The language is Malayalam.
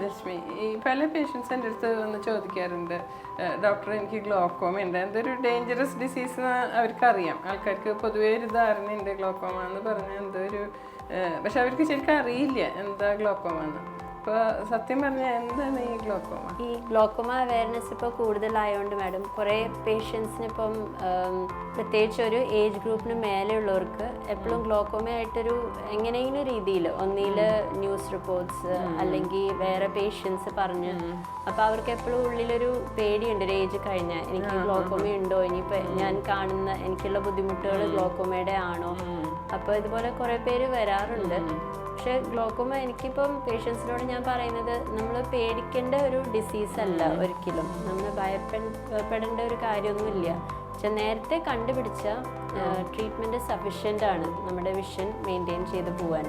ലക്ഷ്മി, ഈ പല പേഷ്യൻസ് എൻ്റെ അടുത്ത് വന്ന് ചോദിക്കാറുണ്ട്, ഡോക്ടർ എനിക്ക് ഗ്ലോക്കോമ ഉണ്ട്, എന്തൊരു ഡേഞ്ചറസ് ഡിസീസ് അവർക്കറിയാം. ആൾക്കാർക്ക് പൊതുവേ ഒരു ധാരണയുണ്ട് ഗ്ലോക്കോമ എന്ന് പറഞ്ഞാൽ എന്തോ ഒരു, പക്ഷെ അവർക്ക് ശരിക്കും അറിയില്ല എന്താ ഗ്ലോക്കോമ എന്ന്. അപ്പോൾ സത്യം പറഞ്ഞാൽ എന്താണ് ഈ ഗ്ലോക്കോമ? ഈ ഗ്ലോക്കോമ അവയർനെസ് ഇപ്പോൾ കൂടുതലായതുകൊണ്ട് മാഡം കുറേ പേഷ്യൻസിന് ഇപ്പം പ്രത്യേകിച്ച് ഒരു ഏജ് ഗ്രൂപ്പിന് മേലെയുള്ളവർക്ക് എപ്പോഴും ഗ്ലോക്കോമ ആയിട്ടൊരു എങ്ങനെയെങ്കിലും രീതിയിൽ ഒന്നിൽ ന്യൂസ് റിപ്പോർട്ട്സ് അല്ലെങ്കിൽ വേറെ പേഷ്യൻസ് പറഞ്ഞ് അപ്പോൾ അവർക്ക് എപ്പോഴും ഉള്ളിലൊരു പേടിയുണ്ട് ഒരു ഏജ് കഴിഞ്ഞാൽ എനിക്ക് ഗ്ലോക്കോമ ഉണ്ടോ, ഇനിയിപ്പോൾ ഞാൻ കാണുന്ന എനിക്കുള്ള ബുദ്ധിമുട്ടുകൾ ഗ്ലോക്കോമയുടെ ആണോ. അപ്പോൾ ഇതുപോലെ കുറേ പേര് വരാറുണ്ട്. പക്ഷേ ഗ്ലോക്കോമ എനിക്കിപ്പം പേഷ്യൻസിനോട് ഞാൻ പറയുന്നത് നമ്മൾ പേടിക്കേണ്ട ഒരു ഡിസീസ് അല്ല ഒരിക്കലും, നമ്മൾ ഭയപ്പെടേണ്ട ഒരു കാര്യമൊന്നുമില്ല. പക്ഷെ നേരത്തെ കണ്ടുപിടിച്ച ട്രീറ്റ്മെൻറ്റ് സഫിഷ്യൻ്റ് ആണ് നമ്മുടെ വിഷൻ മെയിൻറ്റെയിൻ ചെയ്ത് പോകാൻ.